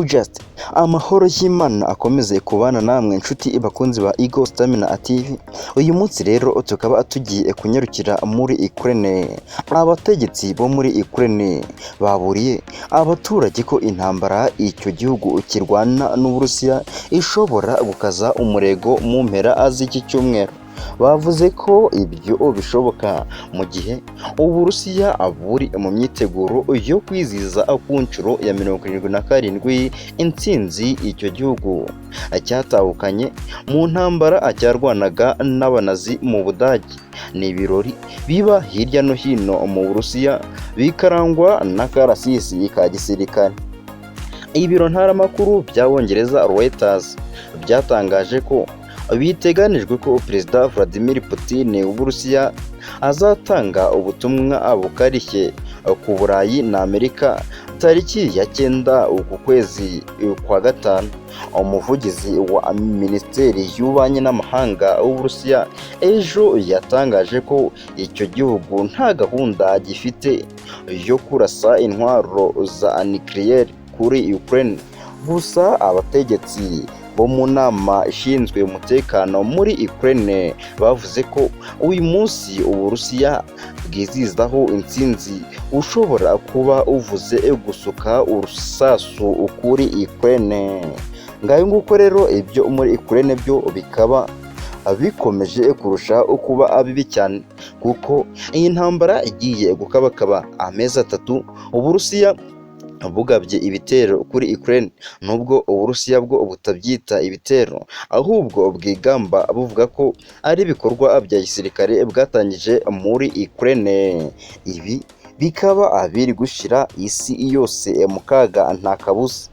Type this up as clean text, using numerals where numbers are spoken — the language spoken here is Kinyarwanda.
Just amahoro y'Imana akomeze kubana namwe inshuti bakunzi ba Eagle Stamina TV. Uyu munsi rero tukaba tugiye kunyarukira muri Ukraine. Abategetsi bo muri Ukraine baburiye abaturage ko intambara icyo gihugu kirwana n'Uburusiya ishobora gukaza umurego mu mpera z'iki cyumweru. Bavuze ko ibyo bishoboka mu gihe Uburusiya buri mu myiteguro yo kwizihiza ku nshuro ya 77 intsinzi icyo gihugu cyatahukanye mu ntambara cyarwanaga n'abanazi mu Budage. Ni ibirori biba hirya no hino mu Burusiya bikarangwa n'akarasisi ka gisirikare. Ibiro ntaramakuru by'Abongereza Reuters byatangaje ko biteganijwe ko Perezida Vladimir Putin w'Uburusiya azatanga ubutumwa bukarishye ku Burayi na Amerika tariki ya 9 uku kwezi kwa gatanu. Umuvugizi wa Minisiteri y'Ububanyi n'Amahanga w'Uburusiya ejo yatangaje ko icyo gihugu nta gahunda gifite yo kurasa intwaro za nucleaire kuri Ukraine. Gusa abategetsi bo mu nama ishinzwe umutekano muri Ukraine bavuze ko uyu munsi Uburusiya bwizizaho intsinzi ushobora kuba uvuze gusuka urusasu kuri Ukraine. Ngayo nguko rero ibyo muri Ukraine byo bikaba bikomeje kurusha kuba bibi cyane, kuko iyi ntambara igiye gukabakaba amezi 3 Uburusiya bugabye ibitero kuri Ukraine. Nubwo Uburusiya bwo butabyita ibitero ahubwo bwigamba buvuga ko ari ibikorwa bya gisirikare bwatangije muri Ukraine. Ibi bikaba biri gushira isi yose mu kaga nta kabuza.